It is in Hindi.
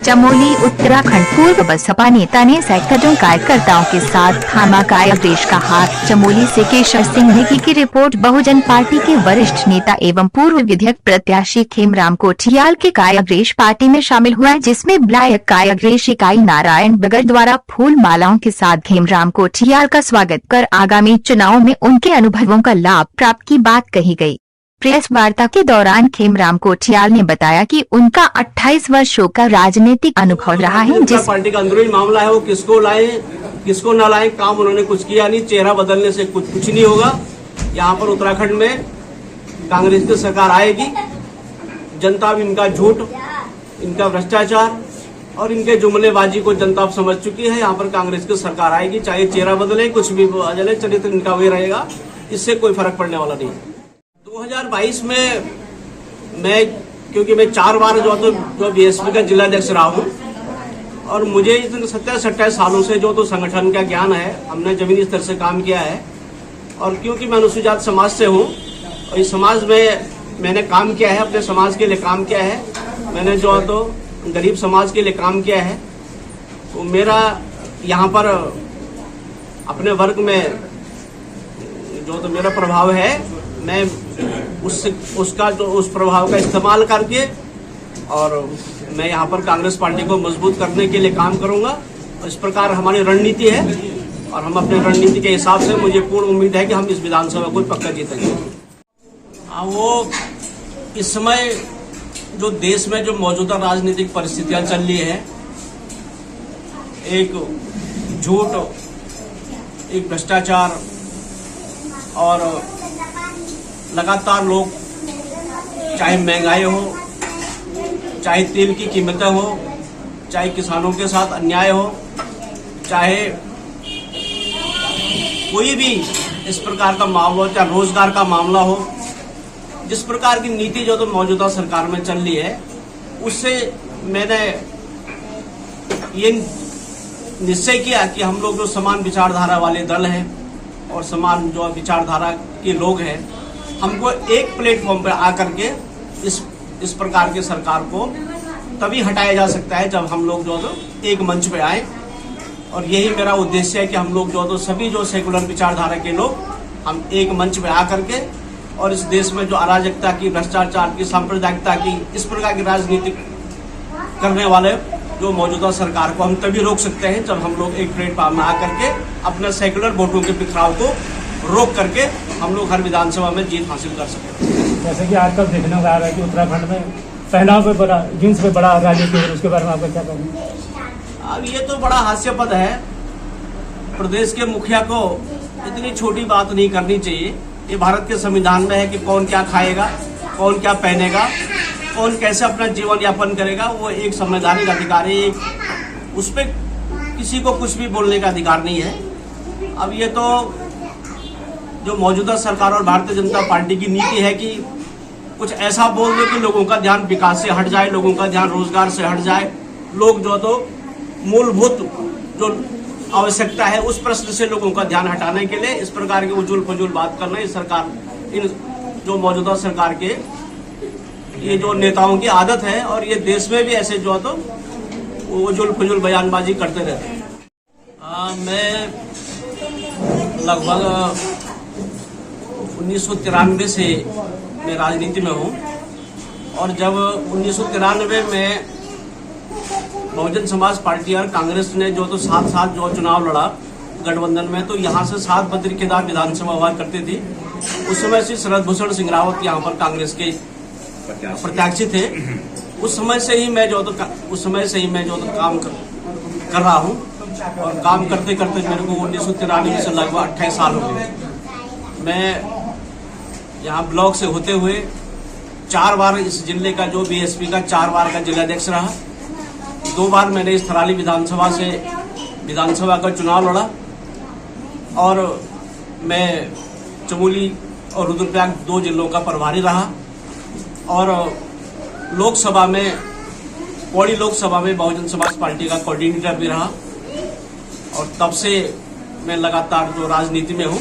चमोली उत्तराखंड। पूर्व बसपा नेता ने सैकड़ों कार्यकर्ताओं के साथ थामा कायादेश का हाथ। चमोली से केशर सिंह नेगी की रिपोर्ट। बहुजन पार्टी के वरिष्ठ नेता एवं पूर्व विधायक प्रत्याशी खेमराम कोठियाल के कायाग्रेश पार्टी में शामिल हुआ, जिसमें ब्लॉक कायाग्रेश इकाई नारायण बगड़ द्वारा फूल मालाओं के साथ खेमराम कोठियाल का स्वागत कर आगामी चुनाव में उनके अनुभवों का लाभ प्राप्त की बात कही गई। प्रेस वार्ता के दौरान खेमराम कोठियाल ने बताया कि उनका 28 वर्षों का राजनीतिक अनुभव रहा है। जिस पार्टी का अंदरूनी मामला है वो किसको लाए किसको न लाए, काम उन्होंने कुछ किया नहीं। चेहरा बदलने से कुछ नहीं होगा। यहाँ पर उत्तराखंड में कांग्रेस की सरकार आएगी। जनता भी इनका झूठ, इनका भ्रष्टाचार और इनके जुमलेबाजी को जनता अब समझ चुकी है। यहाँ पर कांग्रेस की सरकार आएगी, चाहे चेहरा बदले, कुछ भी बदले, चरित्र इनका वही रहेगा। इससे कोई फर्क पड़ने वाला नहीं है। 2022 में क्योंकि मैं 4 बार जो बीएसपी का जिलाध्यक्ष रहा हूँ और मुझे इस 27-28 सालों से जो संगठन का ज्ञान है, हमने जमीनी स्तर से काम किया है। और क्योंकि मैं अनुसूचित जाति समाज से हूँ और इस समाज में मैंने काम किया है, अपने समाज के लिए काम किया है, मैंने जो गरीब समाज के लिए काम किया है, तो मेरा यहाँ पर अपने वर्ग में जो मेरा प्रभाव है, मैं उस प्रभाव का इस्तेमाल करके और मैं यहाँ पर कांग्रेस पार्टी को मजबूत करने के लिए काम करूंगा। और इस प्रकार हमारी रणनीति है और हम अपनी रणनीति के हिसाब से मुझे पूर्ण उम्मीद है कि हम इस विधानसभा को पक्का जीतेंगे। वो इस समय जो देश में जो मौजूदा राजनीतिक परिस्थितियां चल रही है, एक झूठ, एक भ्रष्टाचार और लगातार लोग, चाहे महंगाई हो, चाहे तेल की कीमतें हो, चाहे किसानों के साथ अन्याय हो, चाहे कोई भी इस प्रकार का मामला हो, चाहे रोजगार का मामला हो, जिस प्रकार की नीति जो मौजूदा सरकार में चल रही है, उससे मैंने ये निश्चय किया कि हम लोग जो समान विचारधारा वाले दल हैं और समान जो विचारधारा के लोग हैं, हमको एक प्लेटफॉर्म पर आकर के इस प्रकार की सरकार को तभी हटाया जा सकता है जब हम लोग जो एक मंच पे आए। और यही मेरा उद्देश्य है कि हम लोग जो सभी जो सेकुलर विचारधारा के लोग, हम एक मंच पे आकर के और इस देश में जो अराजकता की, भ्रष्टाचार की, सांप्रदायिकता की, इस प्रकार की राजनीति करने वाले जो मौजूदा सरकार को हम तभी रोक सकते हैं जब हम लोग एक प्लेटफॉर्म में आकर के अपने सेकुलर वोटों के बिखराव को रोक करके हम लोग हर विधानसभा में जीत हासिल कर सकें। जैसे कि आजकल देखने को आ रहा है कि उत्तराखंड में पहनाव पे बड़ा, जींस पे बड़ा राजनीति है, उसके बारे में आपका क्या कहना है? अब ये तो बड़ा हास्यास्पद है। प्रदेश के मुखिया को इतनी छोटी बात नहीं करनी चाहिए। ये भारत के संविधान में है कि कौन क्या खाएगा, कौन क्या पहनेगा, कौन कैसे अपना जीवन यापन करेगा, वो एक संवैधानिक अधिकार है। उस पर किसी को कुछ भी बोलने का अधिकार नहीं है। अब ये तो जो मौजूदा सरकार और भारतीय जनता पार्टी की नीति है कि कुछ ऐसा बोल दो कि लोगों का ध्यान विकास से हट जाए, लोगों का ध्यान रोजगार से हट जाए, लोग जो मूलभूत जो आवश्यकता है उस प्रश्न से लोगों का ध्यान हटाने के लिए इस प्रकार की उजुल फजुल बात करना, इस सरकार, इन जो मौजूदा सरकार के ये जो नेताओं की आदत है और ये देश में भी ऐसे जो उजुल फजुल बयानबाजी करते रहते हैं। मैं लगभग 1993 से मैं राजनीति में हूँ और जब 1993 में बहुजन समाज पार्टी और कांग्रेस ने जो साथ जो चुनाव लड़ा गठबंधन में, तो यहाँ से 7 बद्री केदार विधानसभा हुआ करती थी। उस समय से शरद भूषण सिंह रावत यहाँ पर कांग्रेस के प्रत्याशी थे। उस समय से ही मैं जो काम कर रहा हूँ और काम करते करते मेरे को 1993 से लगभग 28 साल हो गए। मैं यहाँ ब्लॉक से होते हुए 4 बार इस जिले का जो बीएसपी का 4 बार का जिलाध्यक्ष रहा। 2 बार मैंने इस थराली विधानसभा का चुनाव लड़ा और मैं चमोली और रुद्रप्रयाग 2 जिलों का प्रभारी रहा और लोकसभा में, पौड़ी लोकसभा में बहुजन समाज पार्टी का कोऑर्डिनेटर भी रहा और तब से मैं लगातार जो राजनीति में हूँ।